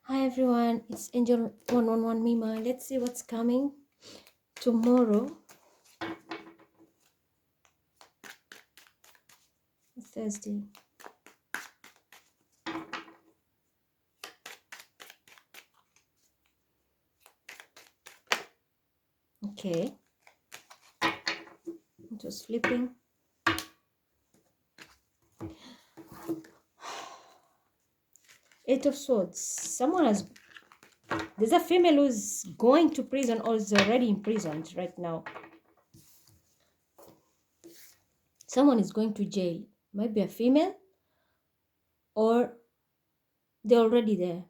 Hi everyone, it's Angel 111 Mima. Let's see what's coming tomorrow, Thursday. Okay, just flipping. Eight of Swords. There's a female who's going to prison or is already imprisoned right now. Someone is going to jail. Might be a female or they're already there.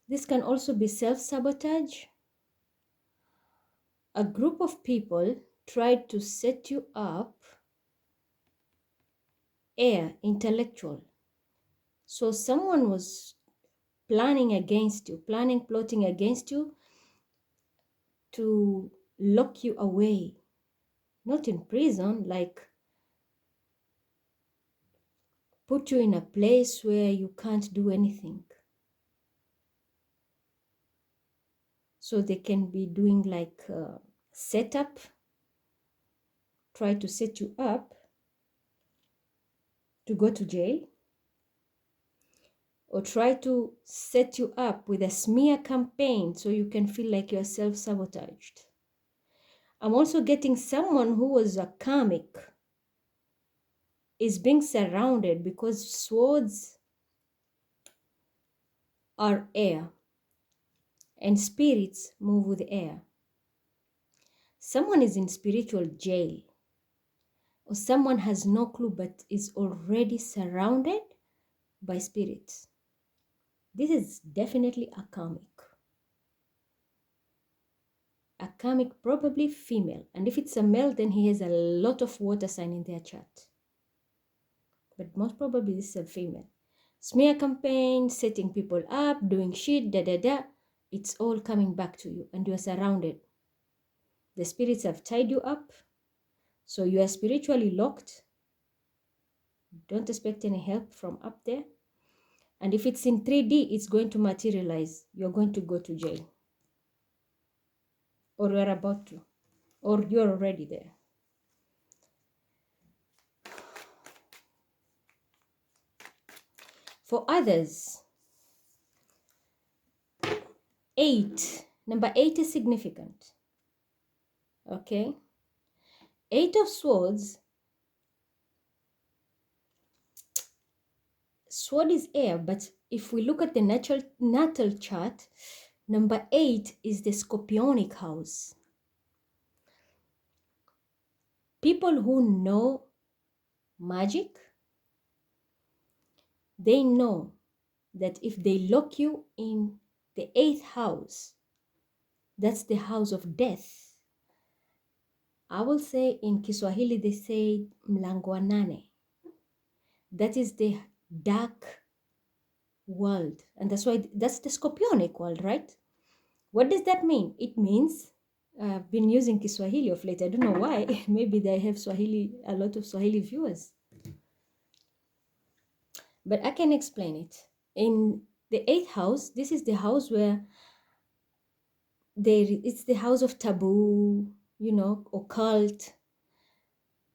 This can also be self-sabotage. A group of people tried to set you up. Intellectual. So someone was plotting against you to lock you away. Not in prison, like put you in a place where you can't do anything. So they can be doing like setup, try to set you up to go to jail, or try to set you up with a smear campaign so you can feel like you're self-sabotaged. I'm also getting someone who was a karmic is being surrounded because swords are air and spirits move with air. Someone is in spiritual jail, or someone has no clue but is already surrounded by spirits. This is definitely a karmic. A karmic, probably female. And if it's a male, then he has a lot of water sign in their chart. But most probably this is a female. Smear campaign, setting people up, doing shit, It's all coming back to you and you are surrounded. The spirits have tied you up. So you are spiritually locked. Don't expect any help from up there. And if it's in 3D, it's going to materialize. You're going to go to jail. Or you're about to. Or you're already there. For others, 8. Number 8 is significant. Okay? 8 of Swords. Sword is air, but if we look at the natal chart, number 8 is the scorpionic house. People who know magic, they know that if they lock you in the 8th house, that's the house of death. I will say in Kiswahili, they say mlango wa nane. That is the dark world. And that's why that's the scorpionic world, right? What does that mean? It means, I've been using Kiswahili of late. I don't know why. Maybe they have a lot of Swahili viewers. But I can explain it. In the 8th house, this is the house where it's the house of taboo, occult.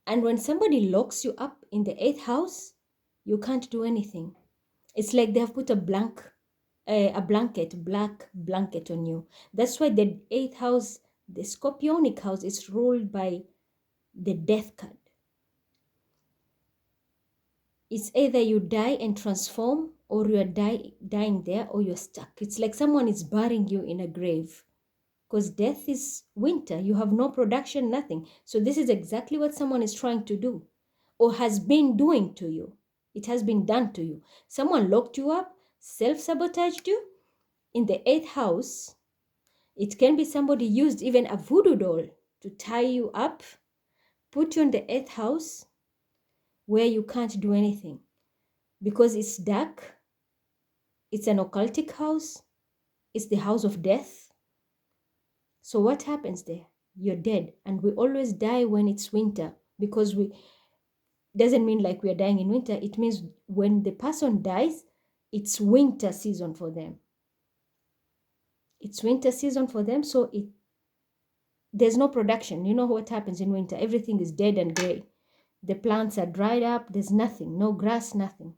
And when somebody locks you up in the 8th house, you can't do anything. It's like they have put a black blanket on you. That's why the 8th house, the scorpionic house, is ruled by the death card. It's either you die and transform, or you're dying there, or you're stuck. It's like someone is burying you in a grave. Because death is winter. You have no production, nothing. So this is exactly what someone is trying to do, or has been doing to you. It has been done to you. Someone locked you up, self-sabotaged you in the 8th house. It can be somebody used even a voodoo doll to tie you up, put you in the 8th house where you can't do anything because it's dark. It's an occultic house. It's the house of death. So what happens there? You're dead. And we always die when it's winter because doesn't mean like we are dying in winter. It means when the person dies, it's winter season for them. It's winter season for them, so there's no production. You know what happens in winter? Everything is dead and gray. The plants are dried up. There's nothing, no grass, nothing.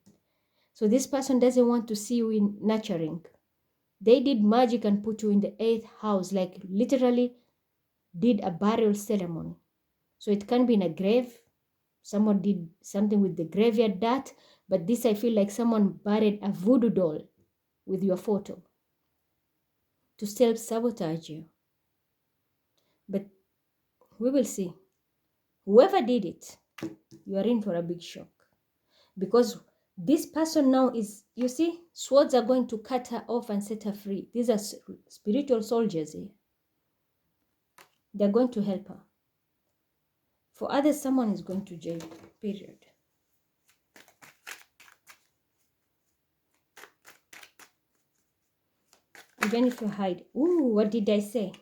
So this person doesn't want to see you in nurturing. They did magic and put you in the 8th house, like literally did a burial ceremony. So it can be in a grave. Someone did something with the graveyard dirt, but this I feel like someone buried a voodoo doll with your photo to self-sabotage you. But we will see. Whoever did it, you are in for a big shock. Because this person now is, you see, swords are going to cut her off and set her free. These are spiritual soldiers here. They're going to help her. For others, someone is going to jail, period. Even if you hide. Ooh, what did I say?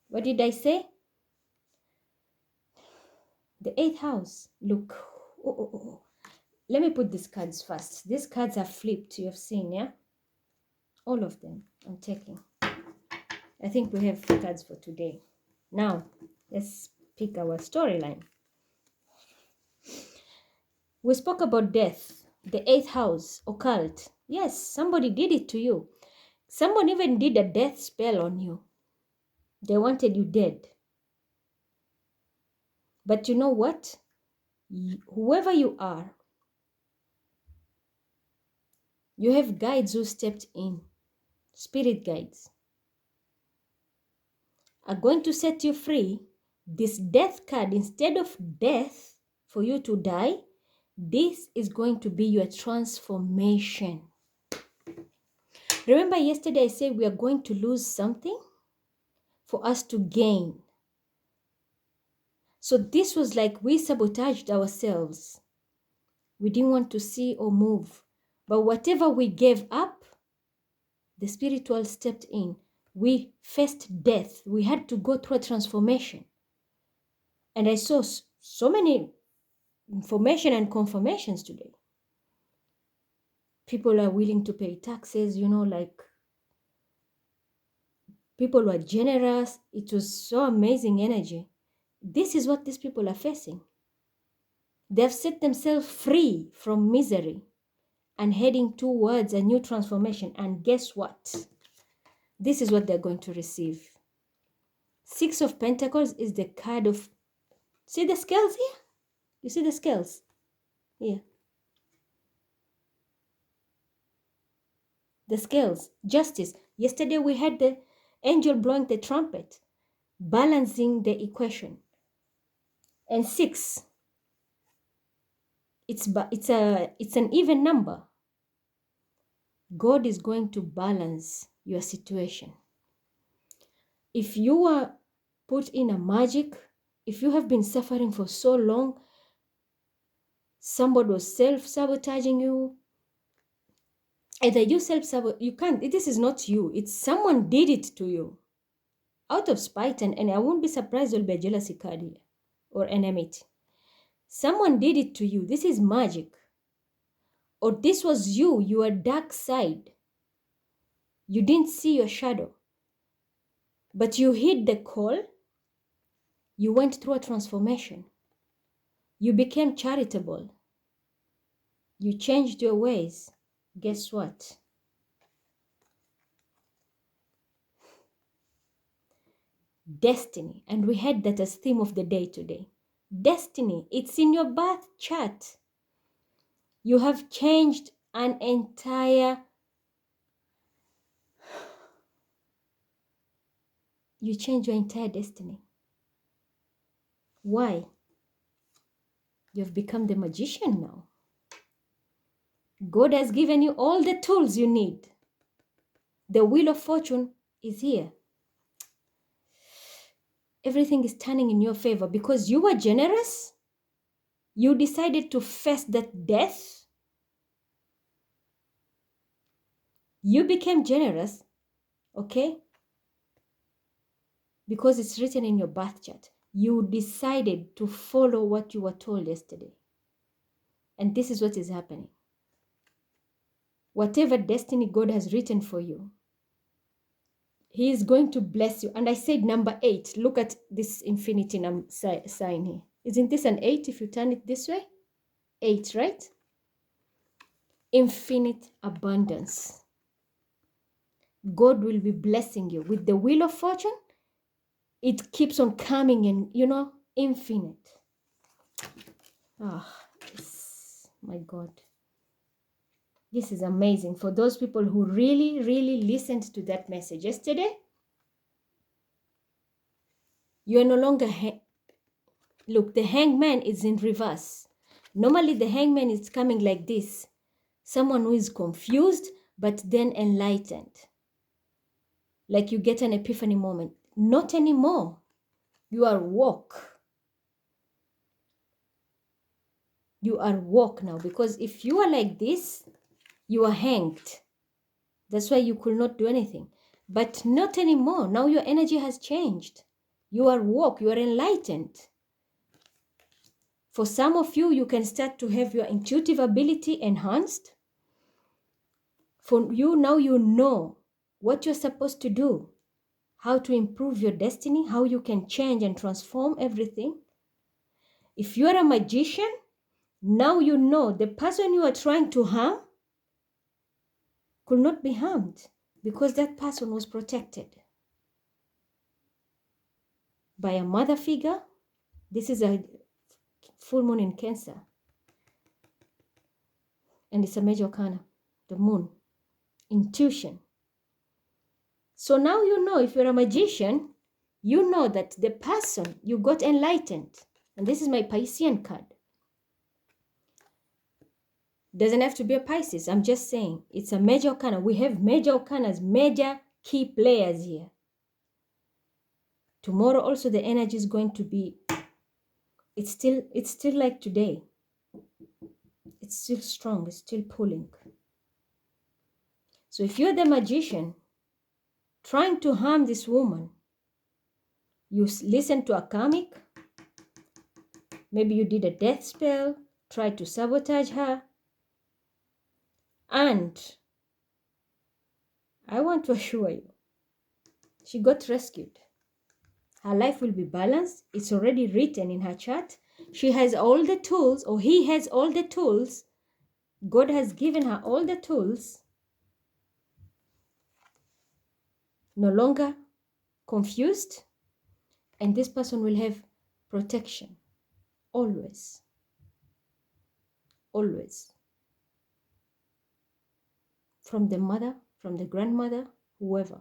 What did I say? The 8th house. Look. Oh. Let me put these cards first. These cards are flipped. You have seen, yeah? All of them. I'm taking. I think we have cards for today. Now, let's pick our storyline. We spoke about death, the 8th house, occult. Yes, somebody did it to you. Someone even did a death spell on you. They wanted you dead. But you know what? Whoever you are, you have guides who stepped in. Spirit guides are going to set you free. This death card, instead of death for you to die, this is going to be your transformation. Remember yesterday I said we are going to lose something for us to gain. So this was like we sabotaged ourselves. We didn't want to see or move. But whatever we gave up, the spiritual stepped in. We faced death. We had to go through a transformation. And I saw so many information and confirmations today. People are willing to pay taxes, like people were generous. It was so amazing energy. This is what these people are facing. They have set themselves free from misery and heading towards a new transformation. And guess what? This is what they're going to receive. 6 of Pentacles is the card of, see the scales here? You see the scales? Here. The scales, justice. Yesterday we had the angel blowing the trumpet, balancing the equation. And 6, it's an even number. God is going to balance your situation. If you are put in a magic, if you have been suffering for so long, somebody was self-sabotaging you, either you self-sabotage, you can't, this is not you, it's someone did it to you out of spite, and I won't be surprised there'll be a jealousy card here or enmity. Someone did it to you. This is magic. Or this was you, your dark side. You didn't see your shadow, but you hid the call. You went through a transformation. You became charitable. You changed your ways. Guess what? Destiny. And we had that as theme of the day today. Destiny. It's in your birth chart. You have changed an entire... You changed your entire destiny. Why? You've become the magician now. God has given you all the tools you need. The wheel of fortune is here. Everything is turning in your favor because you were generous. You decided to face that death. You became generous, okay? Because it's written in your birth chart. You decided to follow what you were told yesterday. And this is what is happening. Whatever destiny God has written for you, He is going to bless you. And I said number 8. Look at this infinity sign here. Isn't this an 8 if you turn it this way? 8, right? Infinite abundance. God will be blessing you. With the wheel of fortune, it keeps on coming in, infinite. My God. This is amazing. For those people who really, really listened to that message yesterday, you are no longer... Look, the hangman is in reverse. Normally, the hangman is coming like this. Someone who is confused, but then enlightened. Like you get an epiphany moment. Not anymore. You are woke. You are woke now. Because if you are like this, you are hanged. That's why you could not do anything. But not anymore. Now your energy has changed. You are woke. You are enlightened. For some of you, you can start to have your intuitive ability enhanced. For you, now you know what you're supposed to do, how to improve your destiny, how you can change and transform everything. If you are a magician, now you know the person you are trying to harm could not be harmed because that person was protected by a mother figure. This is a full moon in Cancer. And it's a major arcana, the moon. Intuition. So now you know, if you're a magician, you know that the person, you got enlightened. And this is my Piscean card. Doesn't have to be a Pisces. I'm just saying it's a major arcana. We have major arcanas, major key players here. Tomorrow also the energy is going to be, it's still like today. It's still strong, it's still pulling. So if you're the magician trying to harm this woman, you listen to a karmic, maybe you did a death spell, tried to sabotage her, and I want to assure you, she got rescued. Her life will be balanced. It's already written in her chart. She has all the tools, or he has all the tools. God has given her all the tools. No longer confused. And this person will have protection. Always. Always. From the mother, from the grandmother, whoever.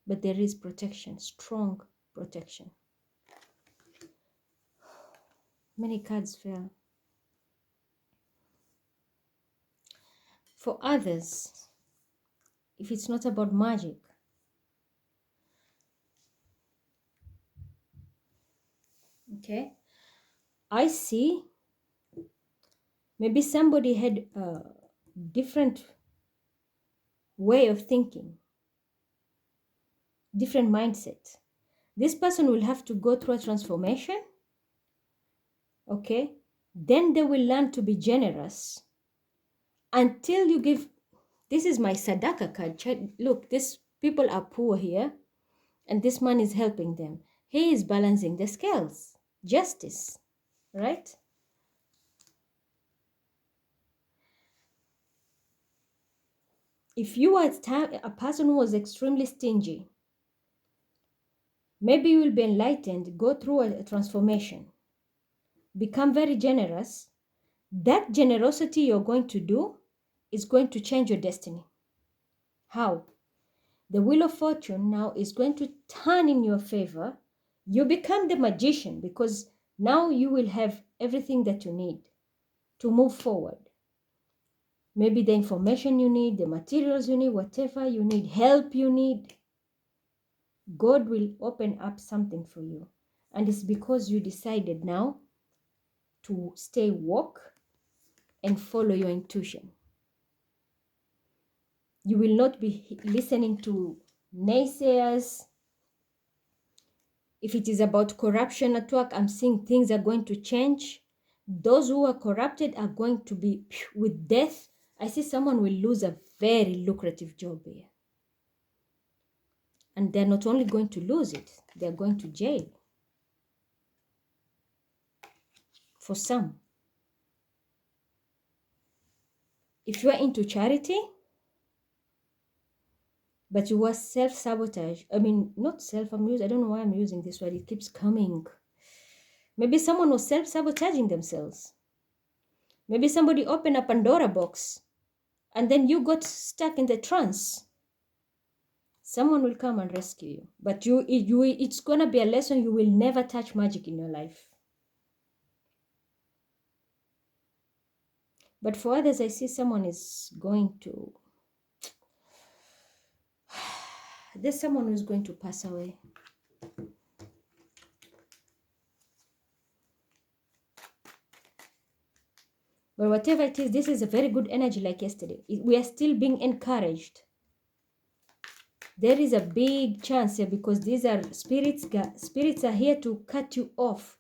But there is protection, strong protection. Many cards fell. For others, if it's not about magic, okay, I see maybe somebody had a different way of thinking, different mindset. This person will have to go through a transformation, okay? Then they will learn to be generous until you give. This is my Sadaka card. Look, these people are poor here, and this man is helping them. He is balancing the scales. Justice, right? If you are a person who was extremely stingy, maybe you will be enlightened, go through a transformation, become very generous. That generosity you're going to do is going to change your destiny. How? The wheel of fortune now is going to turn in your favor. You become the magician because now you will have everything that you need to move forward. Maybe the information you need, the materials you need, whatever you need, help you need. God will open up something for you. And it's because you decided now to stay woke and follow your intuition. You will not be listening to naysayers. If it is about corruption at work, I'm seeing things are going to change. Those who are corrupted are going to be with death. I see someone will lose a very lucrative job here. And they're not only going to lose it, they're going to jail. For some. If you are into charity, but you were self-sabotage, not self-abuse, I don't know why I'm using this word, it keeps coming. Maybe someone was self-sabotaging themselves. Maybe somebody opened a Pandora box and then you got stuck in the trance. Someone will come and rescue you. But it's going to be a lesson. You will never touch magic in your life. But for others, I see someone is going to... There's someone who's going to pass away. But whatever it is, this is a very good energy like yesterday. We are still being encouraged. There is a big chance here because these are spirits. Spirits are here to cut you off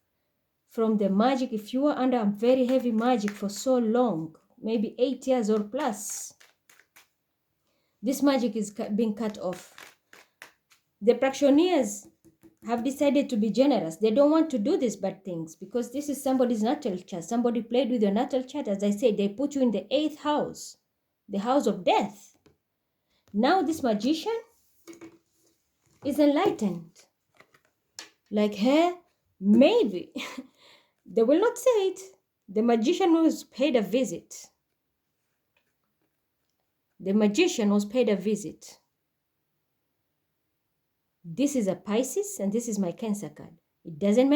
from the magic. If you are under a very heavy magic for so long, maybe 8 years or plus, this magic is being cut off. The practitioners have decided to be generous. They don't want to do these bad things because this is somebody's natal chart. Somebody played with your natal chart. As I said, they put you in the 8th house, the house of death. Now this magician is enlightened. Like, hey, maybe. They will not say it. The magician was paid a visit. The magician was paid a visit. This is a Pisces and this is my Cancer card. It doesn't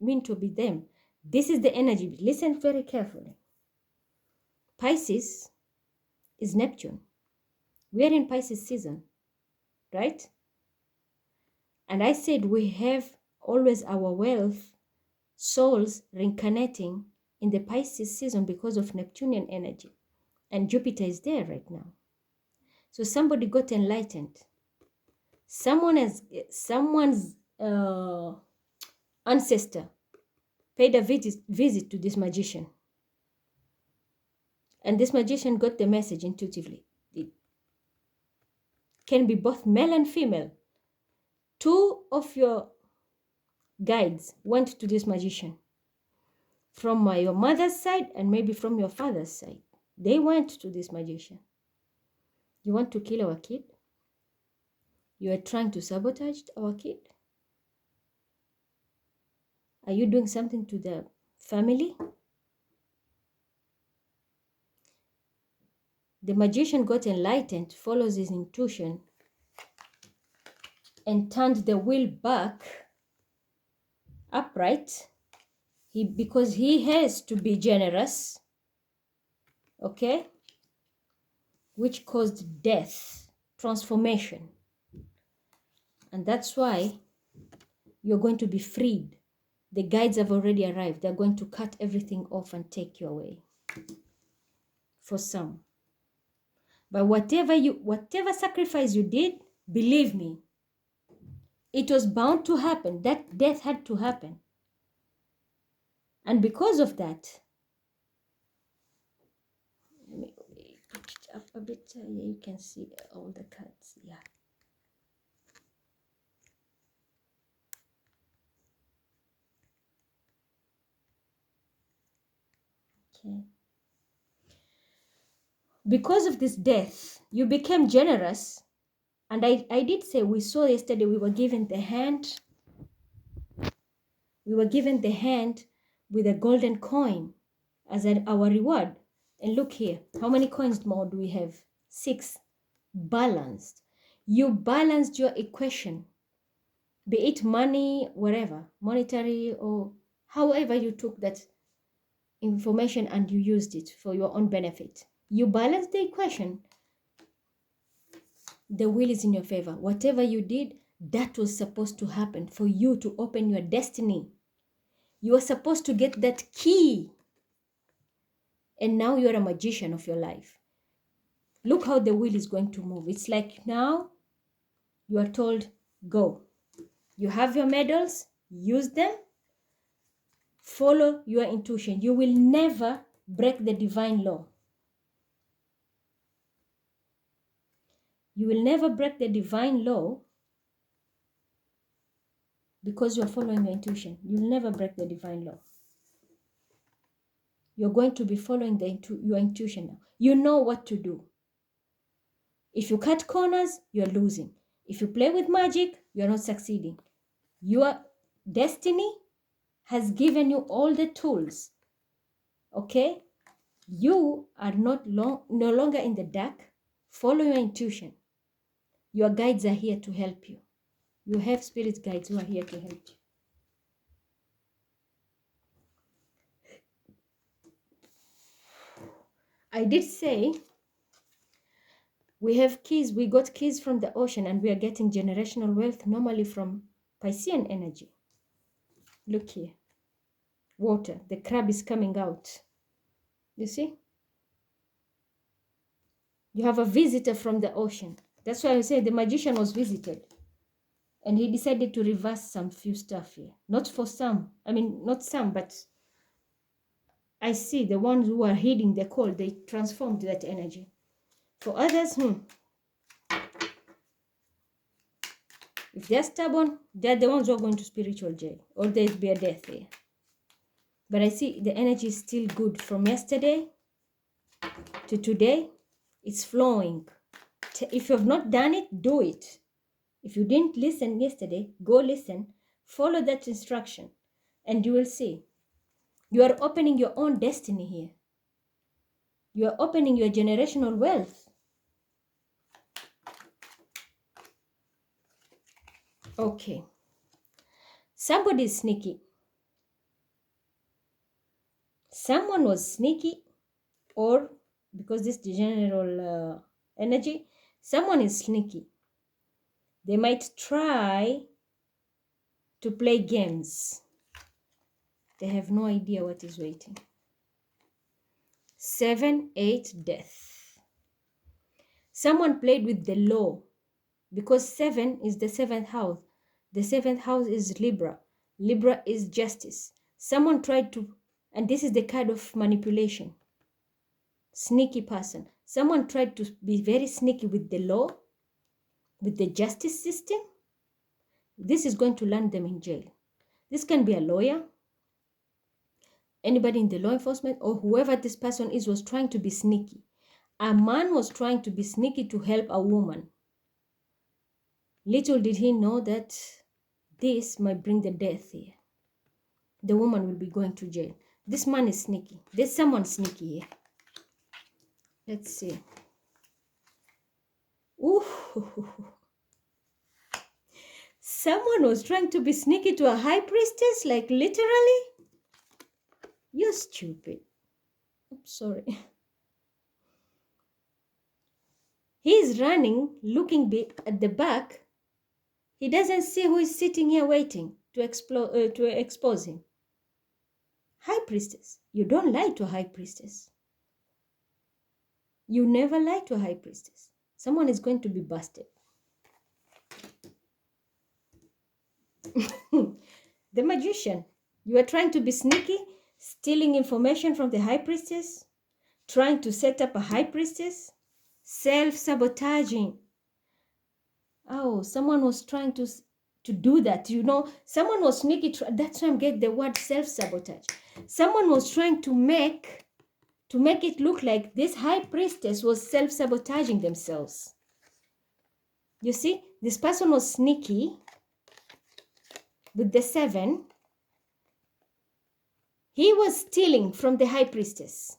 mean to be them. This is the energy. Listen very carefully. Pisces is Neptune. We are in Pisces season, right? And I said we have always our wealth, souls reincarnating in the Pisces season because of Neptunian energy. And Jupiter is there right now. So somebody got enlightened. Someone's ancestor paid a visit to this magician. And this magician got the message intuitively. It can be both male and female. 2 of your guides went to this magician. From your mother's side and maybe from your father's side. They went to this magician. You want to kill our kid? You are trying to sabotage our kid? Are you doing something to the family? The magician got enlightened, follows his intuition, and turned the wheel back upright. Because he has to be generous, okay? Which caused death, transformation. And that's why you're going to be freed. The guides have already arrived. They're going to cut everything off and take you away. For some. But whatever sacrifice you did, believe me, it was bound to happen. That death had to happen. And because of that, let me put it up a bit. Yeah, you can see all the cards. Yeah. Okay. Because of this death, you became generous. And I did say, we saw yesterday, we were given the hand. We were given the hand with a golden coin as our reward. And look here, how many coins more do we have? 6. Balanced. You balanced your equation, be it money, whatever, monetary, or however you took that information and you used it for your own benefit. You balanced the equation. The wheel is in your favor. Whatever you did, that was supposed to happen for you to open your destiny. You are supposed to get that key. And now you're a magician of your life. Look how the wheel is going to move. It's like now you are told, go. You have your medals, use them. Follow your intuition. You will never break the divine law. You will never break the divine law because you are following your intuition. You will never break the divine law. You're going to be following your intuition now. You know what to do. If you cut corners, you're losing. If you play with magic, you're not succeeding. Your destiny has given you all the tools. Okay? You are no longer in the dark. Follow your intuition. Your guides are here to help you. You have spirit guides who are here to help you. I did say we have keys. We got keys from the ocean, and we are getting generational wealth normally from Piscean energy. Look here. Water. The crab is coming out. You see? You have a visitor from the ocean. That's why I say the magician was visited. And he decided to reverse some few stuff here. Not for some. I mean, not some, but I see the ones who are heeding the call, they transformed that energy. For others, if they're stubborn, they're the ones who are going to spiritual jail, or there'll be a death there. But I see the energy is still good from yesterday to today. It's flowing. If you have not done it, do it. If you didn't listen yesterday, go listen. Follow that instruction, and you will see. You are opening your own destiny here. You are opening your generational wealth. Okay. Somebody is sneaky. Someone was sneaky, or because this is the general energy, someone is sneaky. They might try to play games. They have no idea what is waiting. 7, 8, death. Someone played with the law because 7 is the 7th house. The 7th house is Libra. Libra is justice. Someone tried to, and this is the card of manipulation. Sneaky person. Someone tried to be very sneaky with the law, with the justice system. This is going to land them in jail. This can be a lawyer, anybody in the law enforcement, or whoever this person is was trying to be sneaky. A man was trying to be sneaky to help a woman. Little did he know that this might bring the death here. The woman will be going to jail. This man is sneaky. There's someone sneaky here. Let's see. Ooh. Someone was trying to be sneaky to a high priestess, like literally. You're stupid. I'm sorry. He's running, looking at the back. He doesn't see who is sitting here waiting to expose him. High priestess. You don't lie to a high priestess. You never lie to a high priestess. Someone is going to be busted. The magician. You are trying to be sneaky, stealing information from the high priestess, trying to set up a high priestess, self-sabotaging. Oh, someone was trying to do that. You know, someone was sneaky. That's why I'm getting the word self-sabotage. Someone was trying to make it look like this high priestess was self-sabotaging themselves. You see, this person was sneaky with the 7. He was stealing from the high priestess.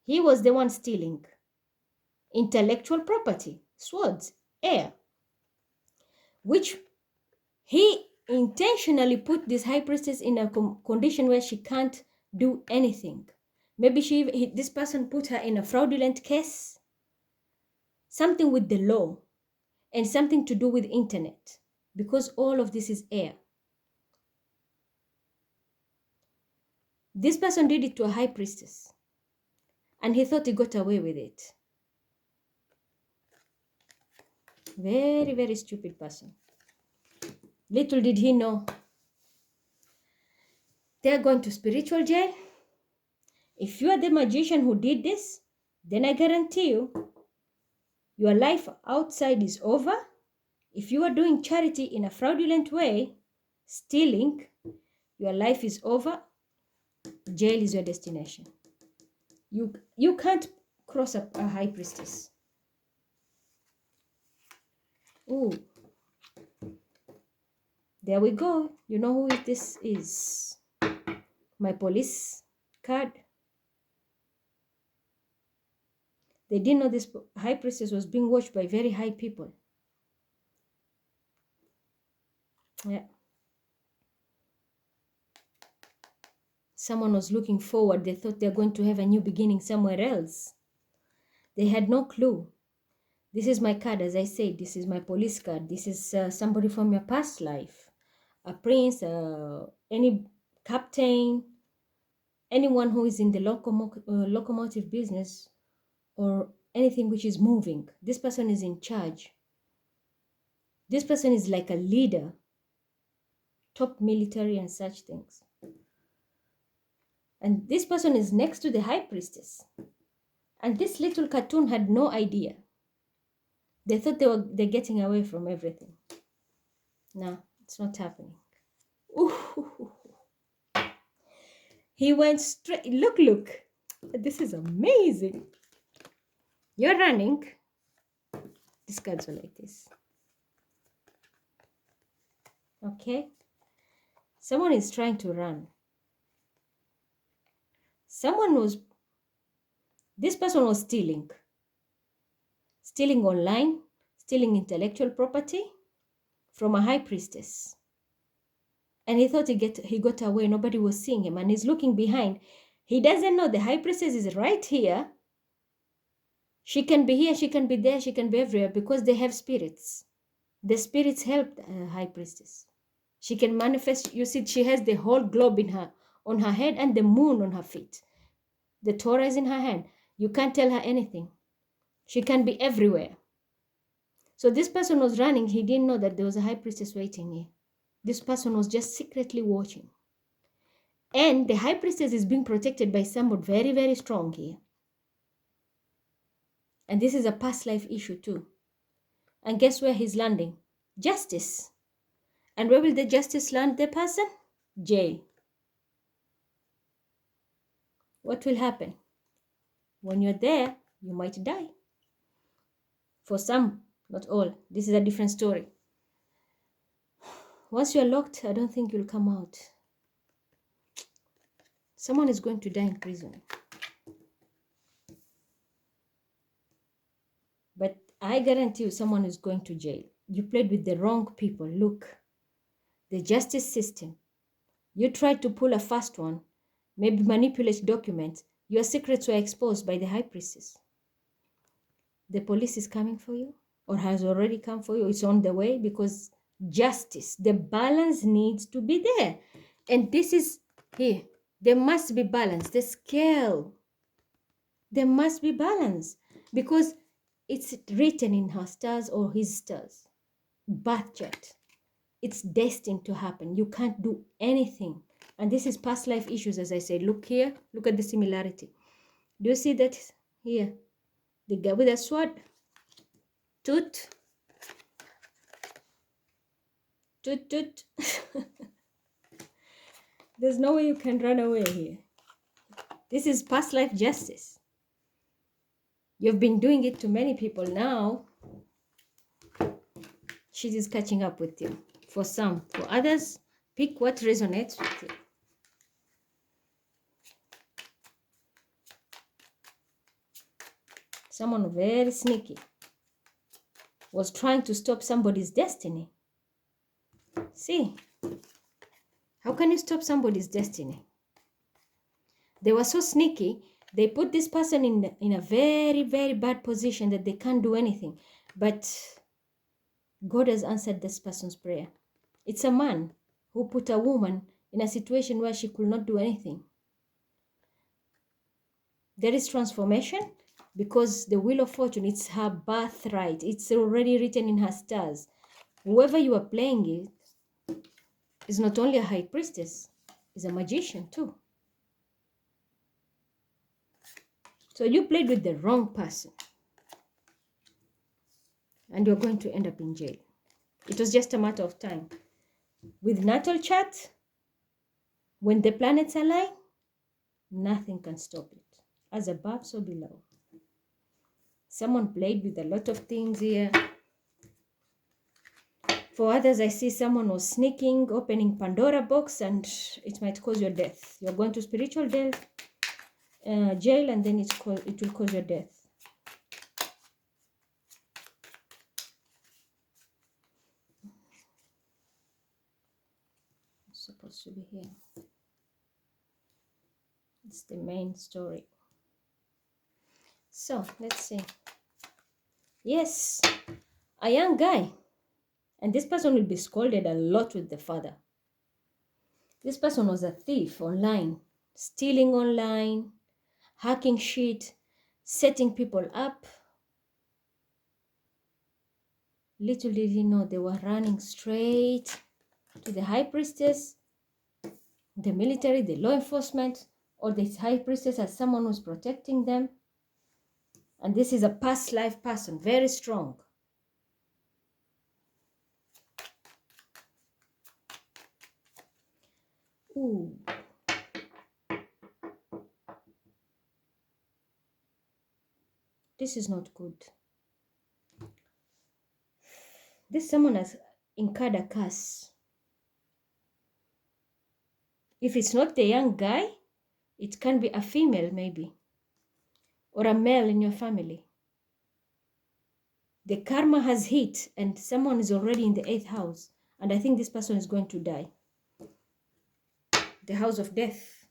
He was the one stealing intellectual property, swords, air, which he intentionally put this high priestess in a condition where she can't do anything. Maybe this person put her in a fraudulent case, something with the law, and something to do with internet, because all of this is air. This person did it to a high priestess, and he thought he got away with it. Very, very stupid person. Little did he know They're going to spiritual jail. If you are the magician who did this, then I guarantee you, your life outside is over. If you are doing charity in a fraudulent way, stealing, your life is over. Jail is your destination. You can't cross a high priestess. Ooh. There we go. You know who this is. My police card. They didn't know this high priestess was being watched by very high people. Yeah. Someone was looking forward. They thought they're going to have a new beginning somewhere else. They had no clue. This is my card, as I said. This is my police card. This is somebody from your past life. A prince, any captain, anyone who is in the locomotive business or anything which is moving. This person is in charge. This person is like a leader, top military and such things. And this person is next to the high priestess. And this little cartoon had no idea. They thought they're getting away from everything. No, it's not happening. Ooh. He went straight. Look. This is amazing. You're running. These cards are like this. Okay. Someone is trying to run. This person was stealing. Stealing online, stealing intellectual property from a high priestess. And he thought he got away. Nobody was seeing him. And he's looking behind. He doesn't know the high priestess is right here. She can be here, she can be there, she can be everywhere because they have spirits. The spirits help the high priestess. She can manifest. You see, she has the whole globe on her head and the moon on her feet. The Torah is in her hand. You can't tell her anything. She can be everywhere. So this person was running. He didn't know that there was a high priestess waiting here. This person was just secretly watching. And the high priestess is being protected by someone very, very strong here. And this is a past life issue too. And guess where he's landing? Justice. And where will the justice land the person? Jail. What will happen? When you're there, you might die. For some, not all. This is a different story. Once you're locked, I don't think you'll come out. Someone is going to die in prison. But I guarantee you someone is going to jail. You played with the wrong people. Look, the justice system. You tried to pull a fast one, maybe manipulate documents. Your secrets were exposed by the high priestess. The police is coming for you or has already come for you. It's on the way because justice, the balance needs to be there. And this is here. There must be balance. The scale. There must be balance because it's written in her stars or his stars. Birth chart. It's destined to happen. You can't do anything. And this is past life issues, as I said. Look here. Look at the similarity. Do you see that here? The guy with a sword. Toot. Toot, toot. There's no way you can run away here. This is past life justice. You've been doing it to many people now. She is catching up with you. For some. For others, pick what resonates with you. Someone very sneaky was trying to stop somebody's destiny. See, how can you stop somebody's destiny? They were so sneaky, they put this person in a very, very bad position that they can't do anything. But God has answered this person's prayer. It's a man who put a woman in a situation where she could not do anything. There is transformation because the wheel of fortune, it's her birthright. It's already written in her stars. Whoever you are playing it is not only a high priestess, is a magician too. So you played with the wrong person. And you're going to end up in jail. It was just a matter of time. With natal chart, when the planets align, nothing can stop it. As above, so below. Someone played with a lot of things here. For others, I see someone was sneaking, opening Pandora box, and it might cause your death. You're going to spiritual jail, and then it will cause your death. It's supposed to be here. It's the main story. So, let's see. Yes, a young guy. And this person will be scolded a lot with the father. This person was a thief online, stealing online, hacking shit, setting people up. Little did he know they were running straight to the high priestess, the military, the law enforcement, or the high priestess as someone who's protecting them. And this is a past life person, very strong. Ooh. This is not good. This someone has incurred a curse. If it's not the young guy, it can be a female maybe, or a male in your family. The karma has hit and someone is already in the 8th house. And I think this person is going to die. The house of death.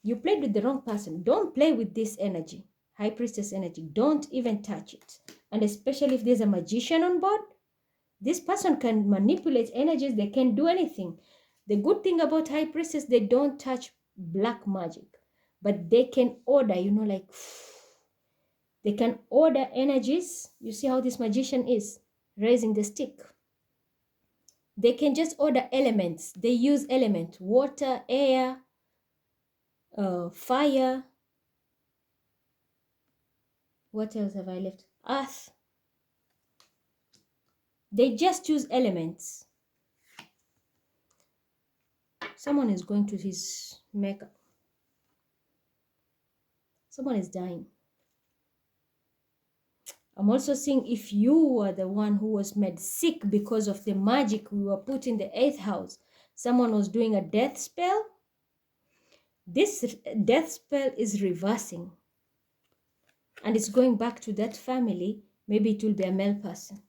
You played with the wrong person. Don't play with this energy. High priestess energy. Don't even touch it. And especially if there's a magician on board, this person can manipulate energies. They can do anything. The good thing about high priestess, they don't touch black magic. But they can order, like... They can order energies. You see how this magician is raising the stick. They can just order elements. They use element, water, air, fire. What else have I left? Earth. They just use elements. Someone is going to his makeup. Someone is dying. I'm also seeing if you were the one who was made sick because of the magic we were put in the 8th house. Someone was doing a death spell. This death spell is reversing. And it's going back to that family. Maybe it will be a male person.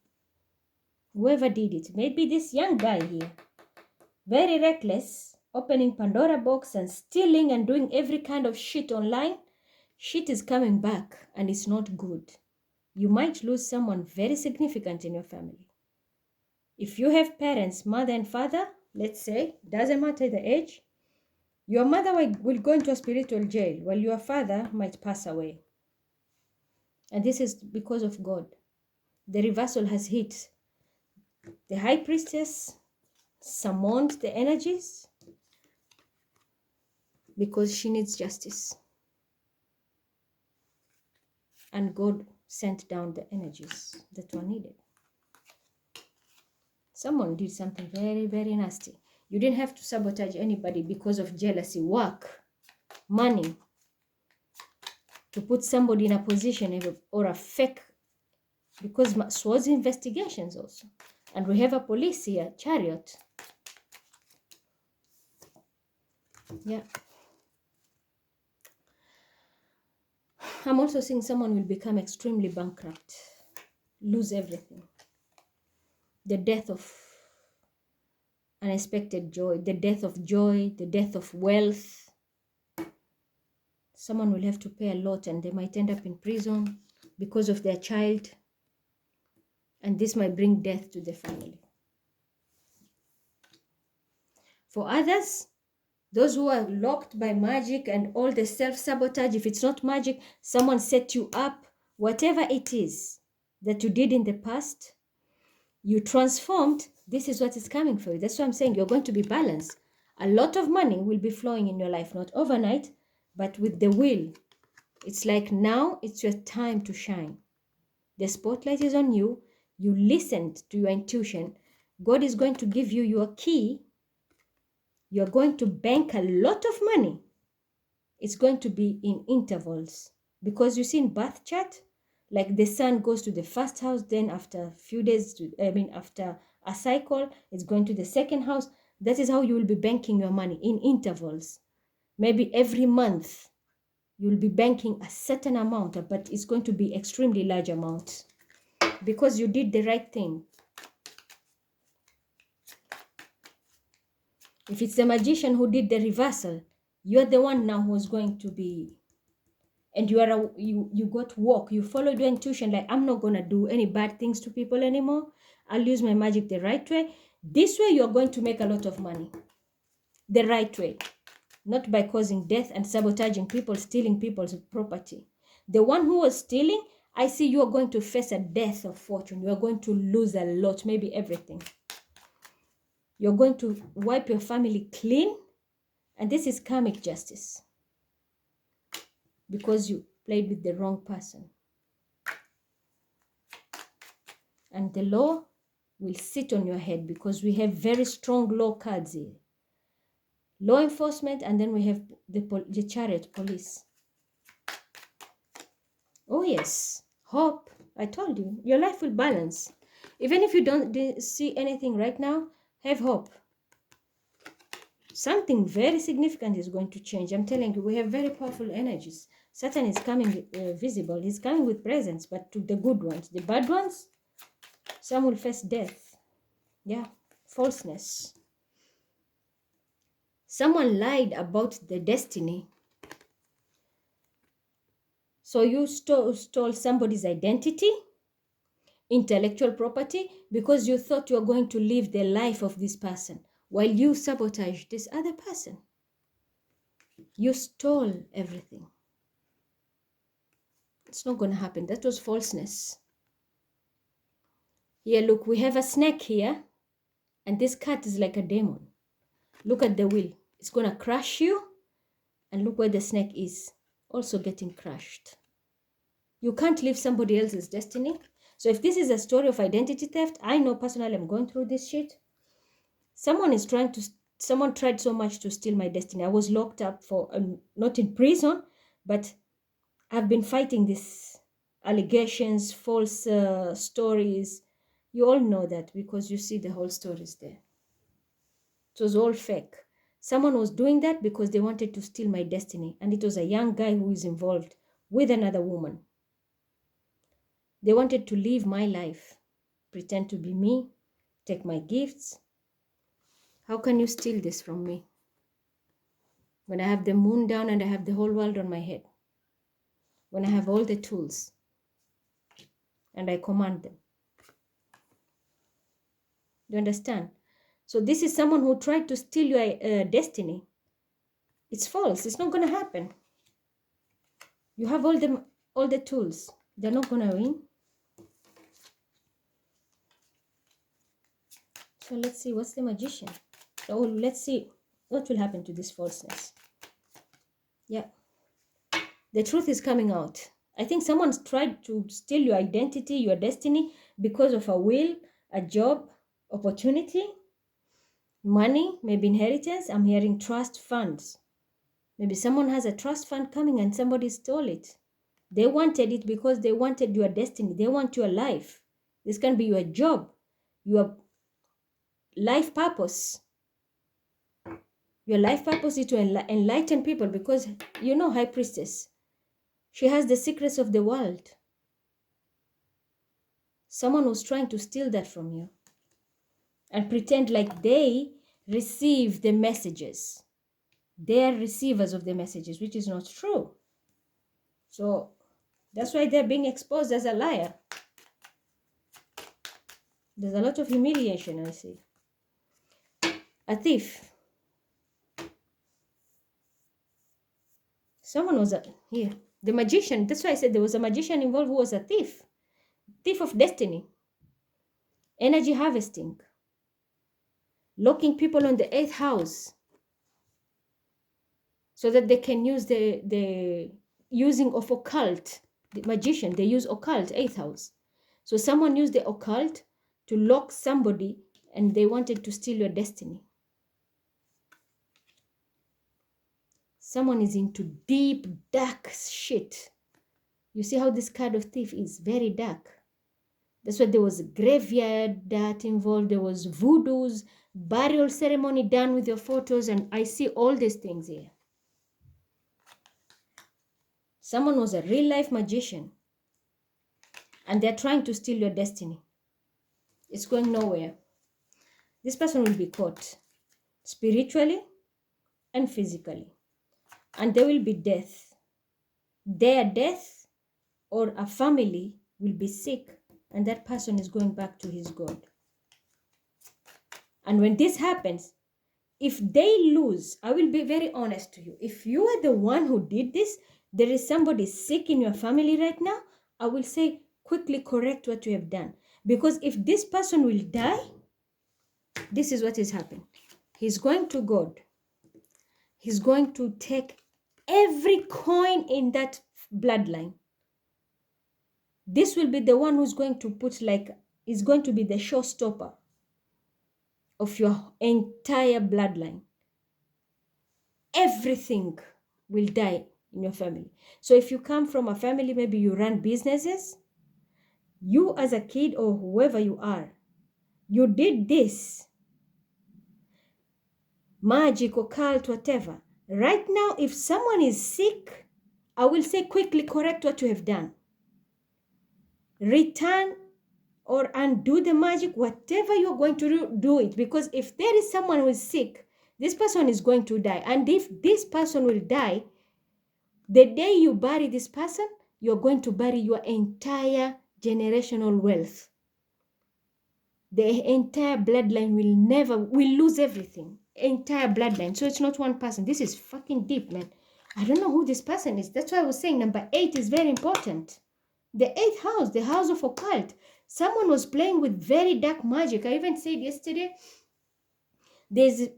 Whoever did it. Maybe this young guy here. Very reckless. Opening Pandora box and stealing and doing every kind of shit online. Shit is coming back and it's not good. You might lose someone very significant in your family. If you have parents, mother and father, let's say, doesn't matter the age, your mother will go into a spiritual jail while your father might pass away. And this is because of God. The reversal has hit. The high priestess summoned the energies because she needs justice. And God sent down the energies that were needed. Someone did something very, very nasty. You didn't have to sabotage anybody because of jealousy, work, money, to put somebody in a position or a fake, because it was investigations also. And we have a police here, chariot. Yeah. I'm also seeing someone will become extremely bankrupt, lose everything. The death of unexpected joy, the death of wealth. Someone will have to pay a lot and they might end up in prison because of their child. And this might bring death to the family. For others, those who are locked by magic and all the self-sabotage, if it's not magic, someone set you up, whatever it is that you did in the past, you transformed, this is what is coming for you. That's why I'm saying you're going to be balanced. A lot of money will be flowing in your life, not overnight, but with the will. It's like now it's your time to shine. The spotlight is on you. You listened to your intuition. God is going to give you your key. You're going to bank a lot of money. It's going to be in intervals. Because you see in birth chart, like the sun goes to the first house, then after a few days, after a cycle, it's going to the second house. That is how you will be banking your money in intervals. Maybe every month you'll be banking a certain amount, but it's going to be extremely large amounts because you did the right thing. If it's the magician who did the reversal, you're the one now who's going to be, and you got walk. You followed your intuition, like, I'm not going to do any bad things to people anymore. I'll use my magic the right way. This way, you're going to make a lot of money. The right way. Not by causing death and sabotaging people, stealing people's property. The one who was stealing, I see you are going to face a death of fortune. You are going to lose a lot, maybe everything. You're going to wipe your family clean. And this is karmic justice. Because you played with the wrong person. And the law will sit on your head because we have very strong law cards here. Law enforcement, and then we have the chariot police. Oh yes, hope. I told you, your life will balance. Even if you don't see anything right now, have hope. Something very significant is going to change. I'm telling you, we have very powerful energies. Saturn is coming visible. He's coming with presence, but to the good ones. The bad ones, some will face death. Yeah, falseness. Someone lied about the destiny. So you stole somebody's identity, intellectual property, because you thought you were going to live the life of this person while you sabotaged this other person. You stole everything. It's not going to happen. That was falseness. Here, look, we have a snake here, and this cat is like a demon. Look at the wheel. It's going to crush you, and look where the snake is, also getting crushed. You can't live somebody else's destiny. So if this is a story of identity theft, I know personally I'm going through this shit. Someone tried so much to steal my destiny. I was locked up for, not in prison, but I've been fighting these allegations, false stories. You all know that because you see the whole stories there. It was all fake. Someone was doing that because they wanted to steal my destiny. And it was a young guy who is involved with another woman. They wanted to live my life, pretend to be me, take my gifts. How can you steal this from me? When I have the moon down and I have the whole world on my head. When I have all the tools and I command them. Do you understand? So this is someone who tried to steal your destiny. It's false. It's not going to happen. You have all the tools. They're not going to win. So let's see, what's the magician? Oh, let's see what will happen to this falseness. Yeah. The truth is coming out. I think someone's tried to steal your identity, your destiny, because of a will, a job, opportunity, money, maybe inheritance. I'm hearing trust funds. Maybe someone has a trust fund coming and somebody stole it. They wanted it because they wanted your destiny. They want your life. This can be your job, your life purpose. Your life purpose is to enlighten people because, you know, High Priestess, she has the secrets of the world. Someone was trying to steal that from you and pretend like they receive the messages. They are receivers of the messages, which is not true. So that's why they're being exposed as a liar. There's a lot of humiliation, I see. A thief. Someone was here. The magician. That's why I said there was a magician involved who was a thief. Thief of destiny. Energy harvesting. Locking people on the 8th house. so that they can use the using of occult, the magician, they use occult, 8th house. So someone used the occult to lock somebody and they wanted to steal your destiny. Someone is into deep, dark shit. You see how this card of thief is very dark. That's why there was a graveyard that involved, there was voodoos, burial ceremony done with your photos, and I see all these things here. Someone was a real life magician and they're trying to steal your destiny. It's going nowhere. This person will be caught spiritually and physically, and there will be death. Their death or a family will be sick, and that person is going back to his God. And when this happens, if they lose, I will be very honest to you. If you are the one who did this, there is somebody sick in your family right now, I will say quickly correct what you have done. Because if this person will die, this is what is happening. He's going to God. He's going to take every coin in that bloodline. This will be the one who's going to put is going to be the showstopper of your entire bloodline. Everything will die in your family. So if you come from a family, maybe you run businesses, you as a kid or whoever you are, you did this, magic, occult, whatever. Right now, if someone is sick, I will say quickly correct what you have done. Return or undo the magic, whatever you're going to do it. Because if there is someone who is sick, this person is going to die. And if this person will die, the day you bury this person, you're going to bury your entire generational wealth. The entire bloodline will lose everything. Entire bloodline. So it's not one person. This is fucking deep, man. I don't know who this person is. That's why I was saying number 8 is very important. The 8th house, the house of occult. Someone was playing with very dark magic. I even said yesterday,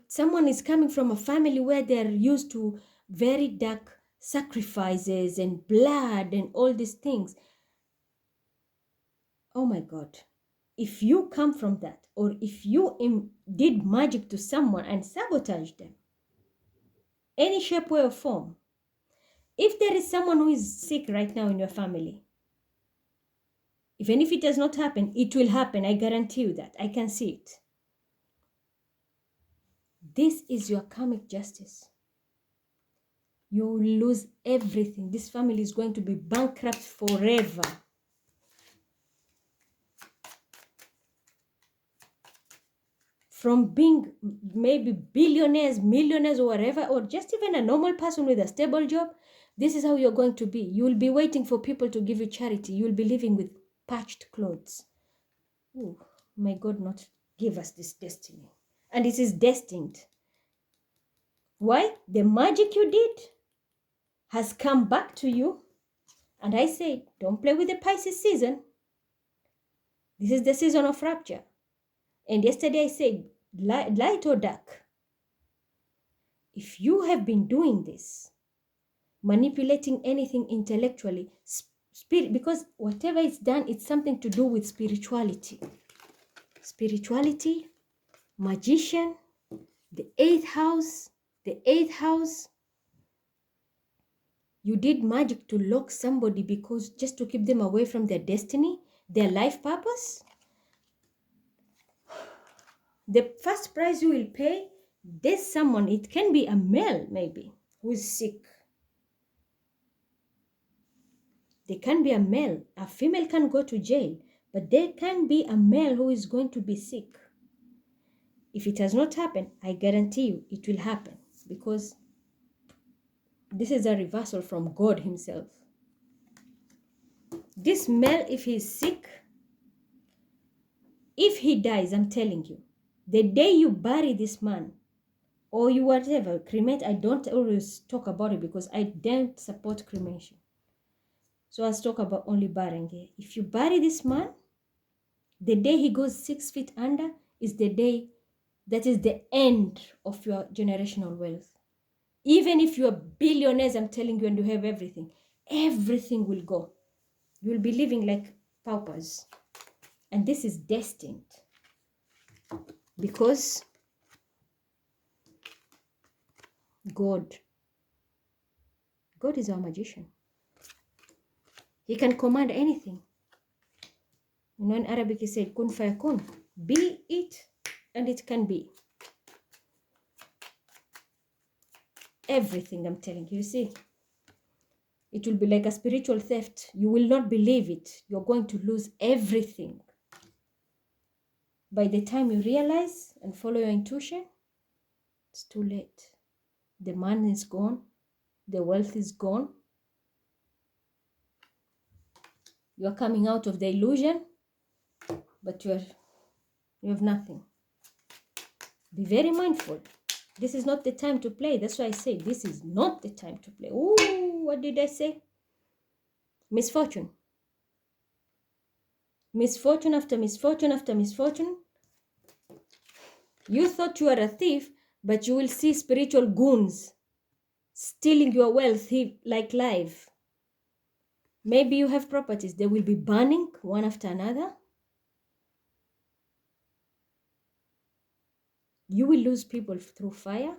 someone is coming from a family where they're used to very dark sacrifices and blood and all these things. Oh my God. If you come from that, or if you did magic to someone and sabotaged them, any shape, way, or form, if there is someone who is sick right now in your family, even if it does not happen, it will happen. I guarantee you that. I can see it. This is your karmic justice. You will lose everything. This family is going to be bankrupt forever. From being maybe billionaires, millionaires, or whatever, or just even a normal person with a stable job, this is how you're going to be. You will be waiting for people to give you charity. You will be living with patched clothes. Ooh, may God not give us this destiny. And it is destined. Why? The magic you did has come back to you. And I say, don't play with the Pisces season. This is the season of rapture. And yesterday I said, light or dark. If you have been doing this, manipulating anything intellectually, spirit, because whatever is done, it's something to do with spirituality. Spirituality, magician, the 8th house, you did magic to lock somebody because just to keep them away from their destiny, their life purpose. The first price you will pay, there's someone, it can be a male maybe, who is sick. There can be a male. A female can go to jail, but there can be a male who is going to be sick. If it has not happened, I guarantee you it will happen, because this is a reversal from God himself. This male, if he is sick, if he dies, I'm telling you, the day you bury this man, or you whatever, cremate, I don't always talk about it because I don't support cremation. So I'll talk about only burying here. If you bury this man, the day he goes 6 feet under is the day that is the end of your generational wealth. Even if you are billionaires, I'm telling you, and you have everything will go. You will be living like paupers. And this is destined. Because God is our magician. He can command anything. You know, in Arabic he said, kun fayakun. Be it, and it can be. Everything, I'm telling you. You see, it will be like a spiritual theft. You will not believe it. You're going to lose everything. By the time you realize and follow your intuition, it's too late. The money is gone. The wealth is gone. You're coming out of the illusion, but you have nothing. Be very mindful. This is not the time to play. That's why I say this is not the time to play. Ooh, what did I say? Misfortune. Misfortune after misfortune after misfortune. You thought you are a thief, but you will see spiritual goons stealing your wealth like live. Maybe you have properties. They will be burning one after another. You will lose people through fire.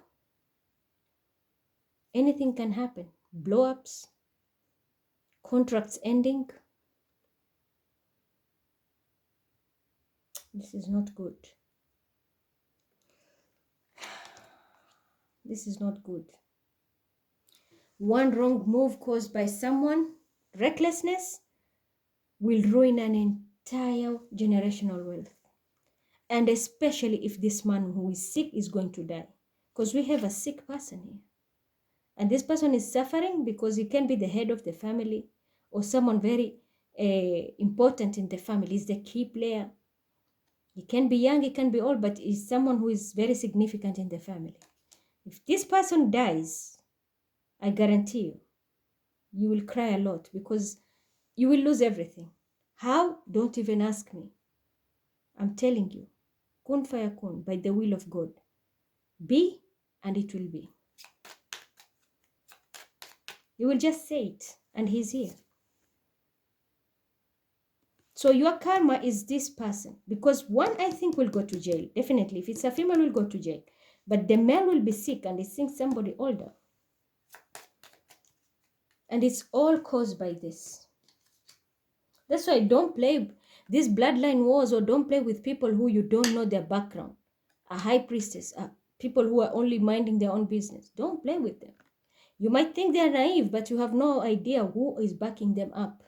Anything can happen. Blow-ups, contracts ending. This is not good. This is not good. One wrong move caused by someone, recklessness, will ruin an entire generational wealth. And especially if this man who is sick is going to die. Because we have a sick person here. And this person is suffering because he can be the head of the family or someone very important in the family. He's the key player. He can be young, he can be old, but he's someone who is very significant in the family. If this person dies, I guarantee you, you will cry a lot because you will lose everything. How? Don't even ask me. I'm telling you, kun fayakun, by the will of God. Be, and it will be. You will just say it, and he's here. So your karma is this person, because one, I think, will go to jail. Definitely, if it's a female, will go to jail. But the male will be sick, and he's seeing somebody older. And it's all caused by this. That's why don't play these bloodline wars, or don't play with people who you don't know their background. A high priestess, people who are only minding their own business. Don't play with them. You might think they're naive, but you have no idea who is backing them up.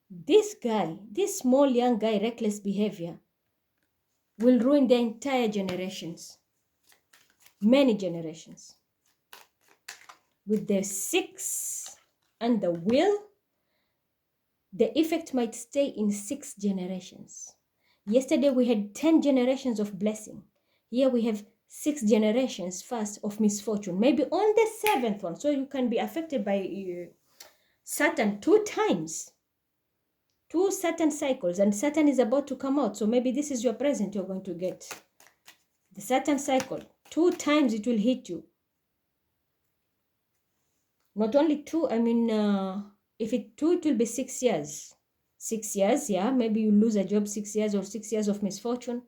This guy, this small young guy, reckless behavior, will ruin the entire generations. Many generations. With the 6 and the will, the effect might stay in 6 generations. Yesterday we had 10 generations of blessing. Here we have 6 generations first of misfortune. Maybe on the 7th one. So you can be affected by Saturn 2 times. 2 Saturn cycles. And Saturn is about to come out. So maybe this is your present you're going to get. The Saturn cycle. 2 times it will hit you. Not only 2, I mean, if it 2, it will be 6 years. 6 years, yeah, maybe you lose a job 6 years or 6 years of misfortune.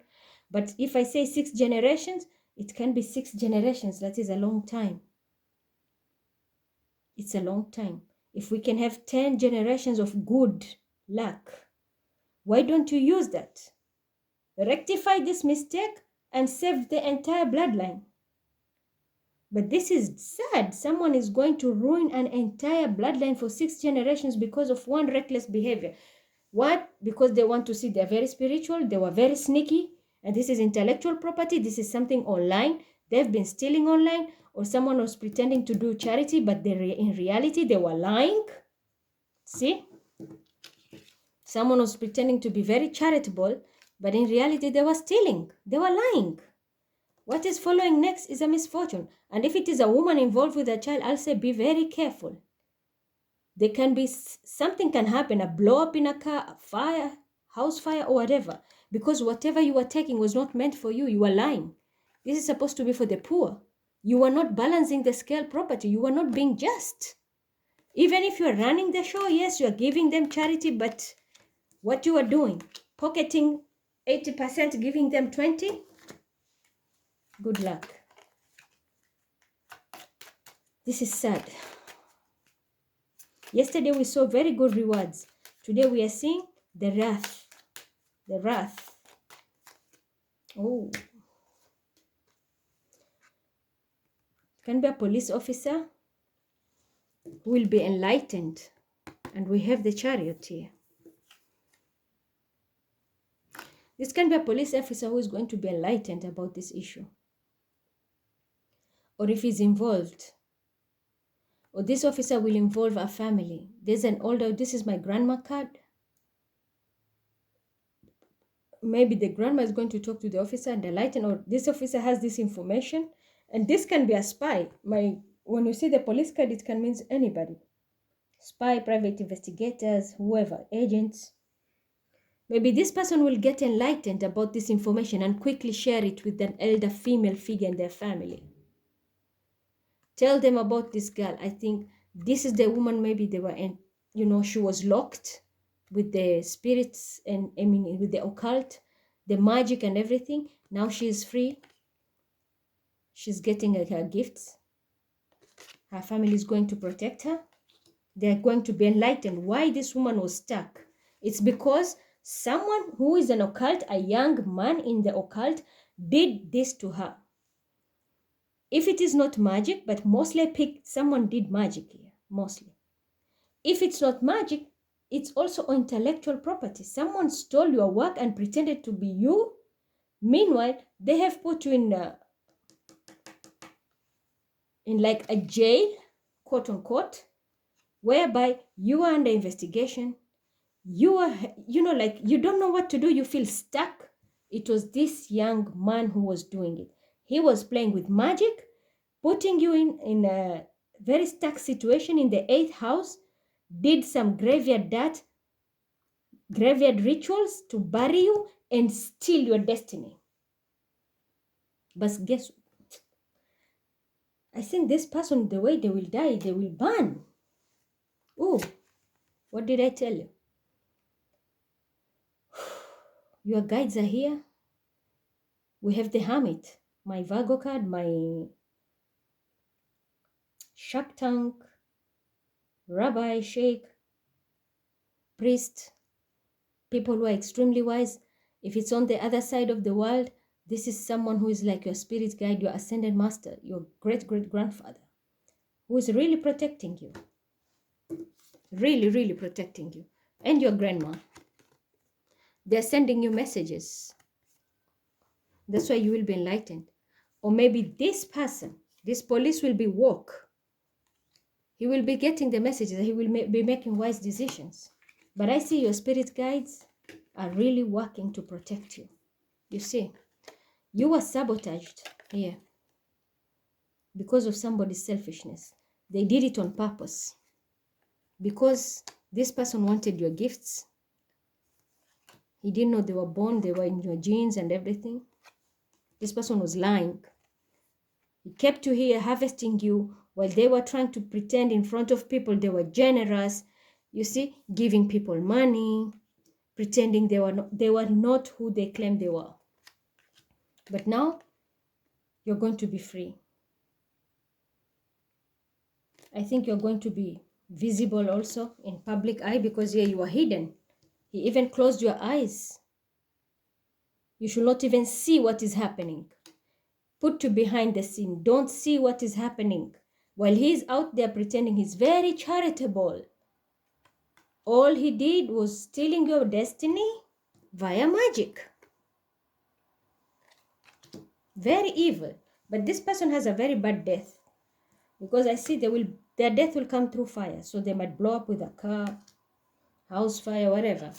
But if I say 6 generations, it can be 6 generations. That is a long time. It's a long time. If we can have 10 generations of good luck, why don't you use that? Rectify this mistake and save the entire bloodline. But this is sad. Someone is going to ruin an entire bloodline for 6 generations because of one reckless behavior. What? Because they want to see they're very spiritual, they were very sneaky, and this is intellectual property, this is something online, they've been stealing online, or someone was pretending to do charity, but in reality they were lying. See? Someone was pretending to be very charitable, but in reality they were stealing, they were lying. What is following next is a misfortune. And if it is a woman involved with a child, I'll say be very careful. There can be something can happen, a blow up in a car, a fire, house fire, or whatever. Because whatever you were taking was not meant for you. You were lying. This is supposed to be for the poor. You are not balancing the scale properly. You are not being just. Even if you are running the show, yes, you are giving them charity, but what you are doing, pocketing 80%, giving them 20, good luck. This is sad. Yesterday we saw very good rewards. Today we are seeing the wrath. The wrath. Oh. Can be a police officer who will be enlightened. And we have the chariot here. This can be a police officer who is going to be enlightened about this issue. Or if he's involved. Or this officer will involve a family. There's an older, this is my grandma card. Maybe the grandma is going to talk to the officer and enlighten, or this officer has this information. And this can be a spy. When you see the police card, it can mean anybody. Spy, private investigators, whoever, agents. Maybe this person will get enlightened about this information and quickly share it with an elder female figure in their family. Tell them about this girl. I think this is the woman, maybe they were in, she was locked with the spirits and with the occult, the magic and everything. Now she is free. She's getting her gifts. Her family is going to protect her. They're going to be enlightened why this woman was stuck. It's because someone who is an occult, a young man in the occult, did this to her. If it is not magic, but mostly someone did magic here, mostly. If it's not magic, it's also intellectual property. Someone stole your work and pretended to be you. Meanwhile, they have put you in like a jail, quote unquote, whereby you are under investigation. You are, like you don't know what to do. You feel stuck. It was this young man who was doing it. He was playing with magic, putting you in a very stuck situation in the 8th house, did some graveyard rituals to bury you and steal your destiny. But guess, I think this person, the way they will die, they will burn. Oh, what did I tell you? Your guides are here. We have the Hermit, my Virgo card, my Shark Tank, Rabbi, Sheikh, Priest, people who are extremely wise. If it's on the other side of the world, this is someone who is like your spirit guide, your ascended master, your great-great-grandfather, who is really protecting you. Really, really protecting you. And your grandma. They're sending you messages. That's why you will be enlightened. Or maybe this person, this police will be woke. He will be getting the messages. He will be making wise decisions. But I see your spirit guides are really working to protect you. You see, you were sabotaged here because of somebody's selfishness. They did it on purpose. Because this person wanted your gifts. He didn't know they were born, they were in your genes and everything. This person was lying. He kept you here harvesting you while they were trying to pretend in front of people they were generous. You see, giving people money, pretending they were not who they claimed they were. But now, you're going to be free. I think you're going to be visible also in public eye because here you are hidden. He even closed your eyes. You should not even see what is happening. Put you behind the scene. Don't see what is happening. While he's out there pretending he's very charitable. All he did was stealing your destiny via magic. Very evil. But this person has a very bad death. Because I see their death will come through fire. So they might blow up with a car, house fire, whatever.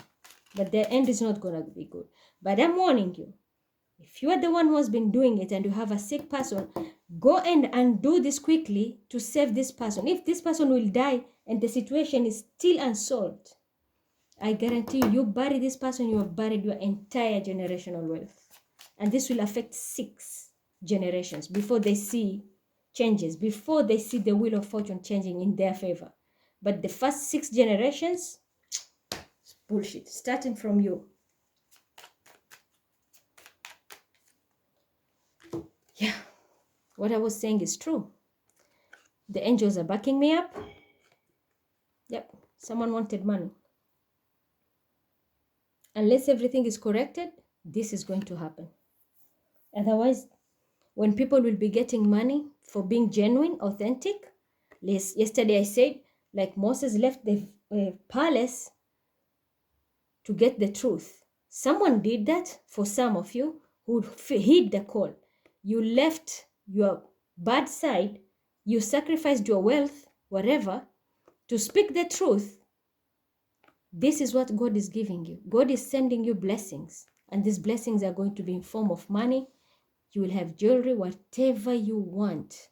But their end is not going to be good. But I'm warning you. If you are the one who has been doing it and you have a sick person, go and undo this quickly to save this person. If this person will die and the situation is still unsolved, I guarantee you bury this person, you have buried your entire generational wealth. And this will affect 6 generations before they see changes before they see the wheel of fortune changing in their favor. But the first 6 generations, it's bullshit, starting from you. Yeah, what I was saying is true. The angels are backing me up. Yep, someone wanted money. Unless everything is corrected, this is going to happen. Otherwise, when people will be getting money for being genuine, authentic, yesterday I said, like Moses left the palace to get the truth. Someone did that for some of you who heed the call. You left your bad side, you sacrificed your wealth, whatever, to speak the truth. This is what God is giving you. God is sending you blessings, and these blessings are going to be in form of money. You will have jewelry, whatever you want,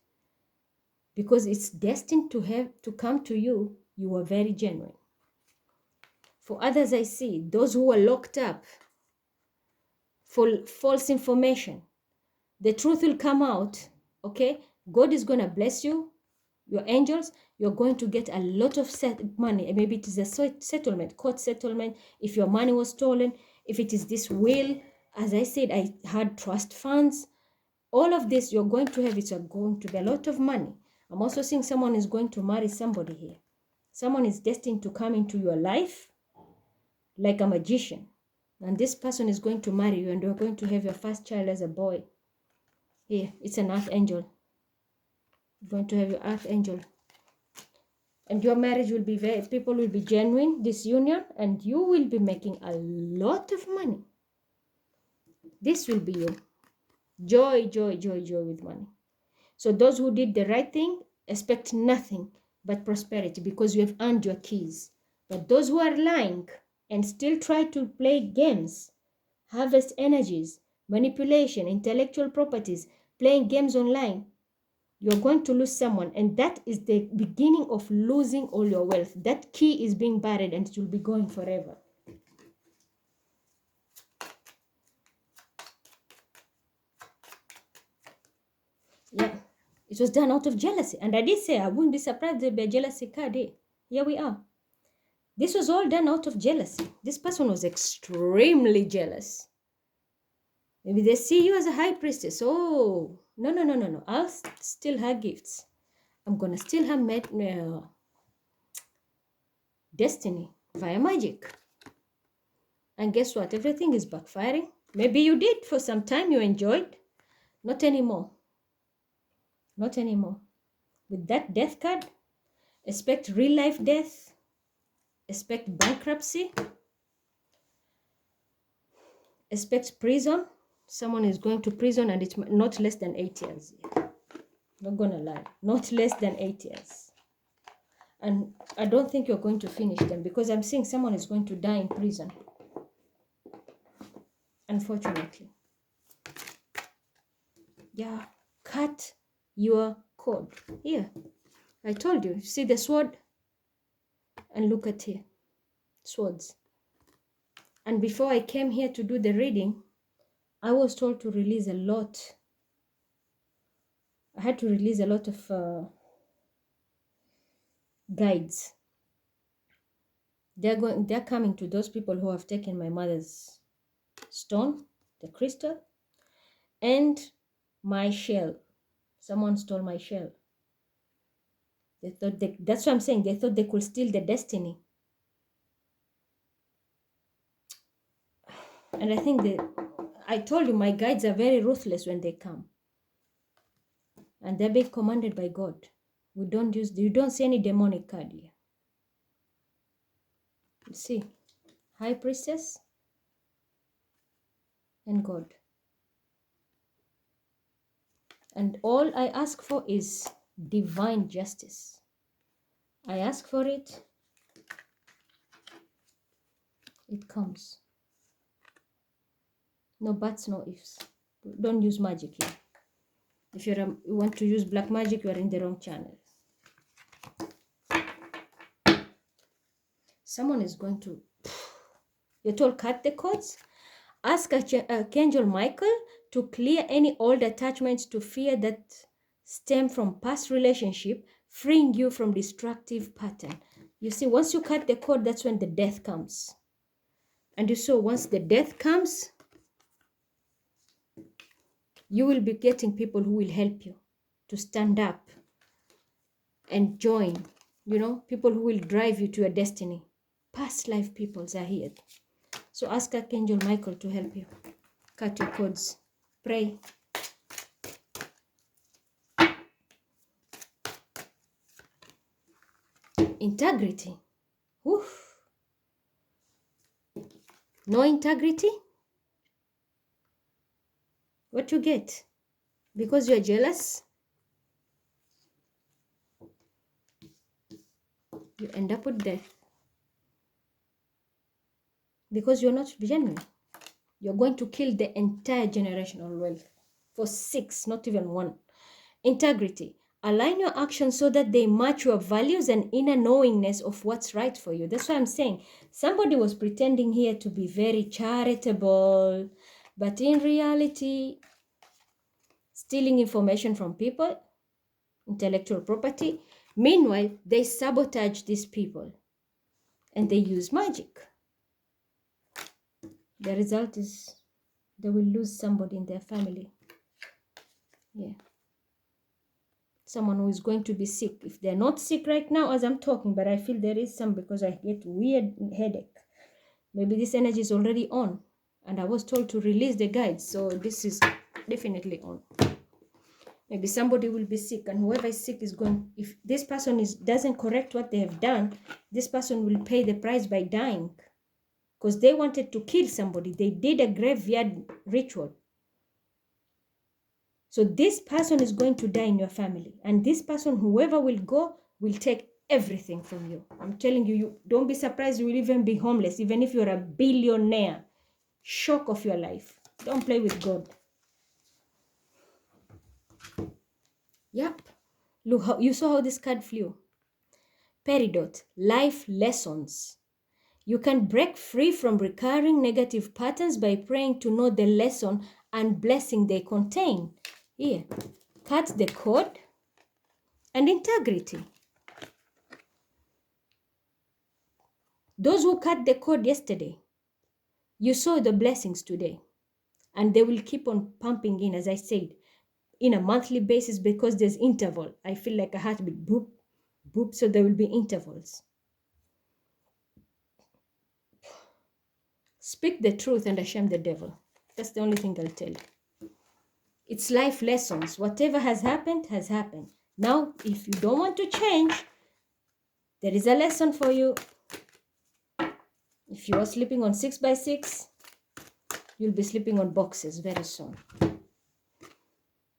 because it's destined to come to you. You are very genuine. For others, I see those who are locked up for false information. The truth will come out, okay? God is going to bless you, your angels. You're going to get a lot of money. Maybe it is a settlement, court settlement, if your money was stolen, if it is this will. As I said, I had trust funds. All of this you're going to have, it's going to be a lot of money. I'm also seeing someone is going to marry somebody here. Someone is destined to come into your life like a magician. And this person is going to marry you, and you're going to have your first child as a boy. Here, it's an archangel. You're going to have your archangel. And your marriage will be people will be genuine, this union, and you will be making a lot of money. This will be you. Joy, joy, joy, joy with money. So those who did the right thing, expect nothing but prosperity, because you have earned your keys. But those who are lying and still try to play games, harvest energies, manipulation, intellectual properties, playing games online, you're going to lose someone, and that is the beginning of losing all your wealth. That key is being buried, and it will be going forever. Yeah, it was done out of jealousy. And I did say I wouldn't be surprised there'd be a jealousy card here. Here we are. This was all done out of jealousy. This person was extremely jealous. Maybe they see you as a high priestess. Oh, no. I'll steal her gifts. I'm going to steal her destiny via magic. And guess what? Everything is backfiring. Maybe you did for some time. You enjoyed. Not anymore. Not anymore. With that death card, expect real life death. Expect bankruptcy. Expect prison. Someone is going to prison, and it's not less than 8 years. Not gonna lie, not less than 8 years. And I don't think you're going to finish them, because I'm seeing someone is going to die in prison, unfortunately. Yeah, cut your cord. Here, I told you. See the sword? And look at here, swords. And before I came here to do the reading, I was told to release a lot. I had to release a lot of guides. They're coming to those people who have taken my mother's stone, the crystal, and my shell. Someone stole my shell. They thought that's what I'm saying. They thought they could steal the destiny. And I think I told you, my guides are very ruthless when they come. And they're being commanded by God. You don't see any demonic card here. You see, High Priestess and God. And all I ask for is divine justice. I ask for it. It comes. No buts, no ifs. Don't use magic here. If you want to use black magic, you are in the wrong channel. Someone is going to... You're told cut the cords. Ask Archangel Michael to clear any old attachments to fear that stem from past relationship, freeing you from destructive pattern. You see, once you cut the cord, that's when the death comes. And you saw once the death comes, you will be getting people who will help you to stand up and join, people who will drive you to your destiny. Past life peoples are here. So ask Archangel Michael to help you cut your cords. Pray. Integrity. Oof. No integrity? What you get? Because you're jealous, you end up with death. Because you're not genuine. You're going to kill the entire generational wealth for 6, not even 1. Integrity. Align your actions so that they match your values and inner knowingness of what's right for you. That's what I'm saying. Somebody was pretending here to be very charitable, but in reality, stealing information from people, intellectual property. Meanwhile, they sabotage these people and they use magic. The result is they will lose somebody in their family. Yeah. Someone who is going to be sick. If they're not sick right now as I'm talking, but I feel there is some because I get weird headache. Maybe this energy is already on. And I was told to release the guides. So this is definitely on. Maybe somebody will be sick, and whoever is sick is going, if this person doesn't correct what they have done, this person will pay the price by dying. Because they wanted to kill somebody. They did a graveyard ritual. So this person is going to die in your family. And this person, whoever will go, will take everything from you. I'm telling you, you don't be surprised you will even be homeless, even if you're a billionaire. Shock of your life. Don't play with God. Yep. Look, you saw how this card flew. Peridot, life lessons. You can break free from recurring negative patterns by praying to know the lesson and blessing they contain. Here, cut the cord and integrity. Those who cut the cord yesterday, you saw the blessings today. And they will keep on pumping in, as I said, in a monthly basis because there's interval. I feel like a heartbeat, boop, boop, so there will be intervals. Speak the truth and shame the devil. That's the only thing I'll tell you. It's life lessons. Whatever has happened, has happened. Now, if you don't want to change, there is a lesson for you. If you are sleeping on 6x6, you'll be sleeping on boxes very soon.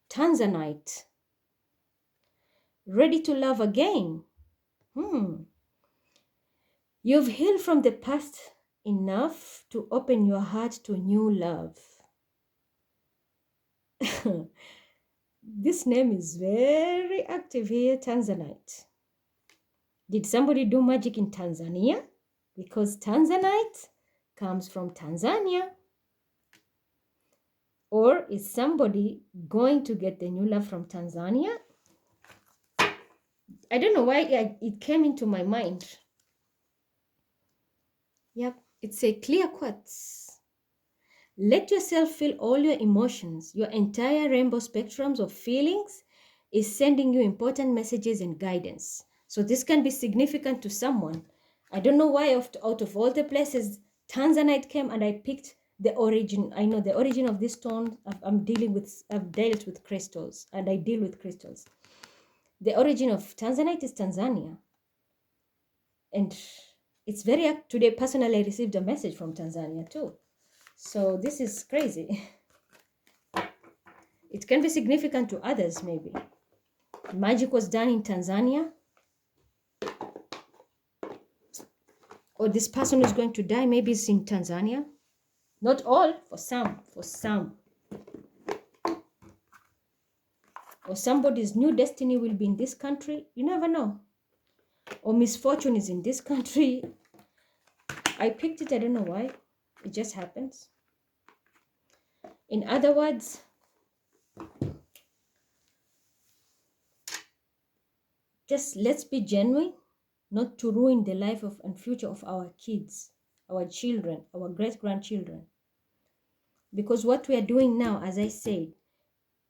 Tanzanite. Ready to love again. You've healed from the past enough to open your heart to new love. This name is very active here, Tanzanite. Did somebody do magic in Tanzania? Because Tanzanite comes from Tanzania. Or is somebody going to get the new love from Tanzania? I don't know why it came into my mind. Yep, it's a clear quartz. Let yourself feel all your emotions. Your entire rainbow spectrums of feelings is sending you important messages and guidance. So this can be significant to someone. I don't know why out of all the places, Tanzanite came and I picked the origin. I know the origin of this stone. I've dealt with crystals and I deal with crystals. The origin of Tanzanite is Tanzania. And it's very, today personally I received a message from Tanzania too. So this is crazy. It can be significant to others maybe. Magic was done in Tanzania. Or this person is going to die, maybe it's in Tanzania. Not all, for some. Or somebody's new destiny will be in this country. You never know. Or misfortune is in this country. I picked it, I don't know why. It just happens. In other words, Just let's be genuine, not to ruin the life of and future of our kids, our children, our great-grandchildren. Because what we are doing now, as I said,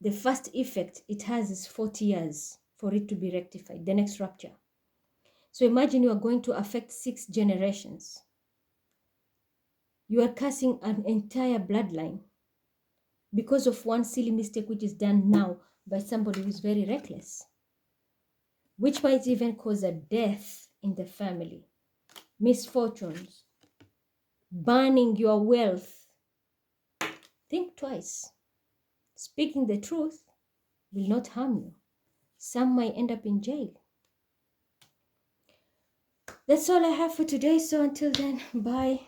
the first effect it has is 40 years for it to be rectified, the next rapture. So imagine you are going to affect 6 generations. You are cursing an entire bloodline because of one silly mistake which is done now by somebody who is very reckless, which might even cause a death in the family, misfortunes, burning your wealth. Think twice. Speaking the truth will not harm you. Some might end up in jail. That's all I have for today. So until then, bye.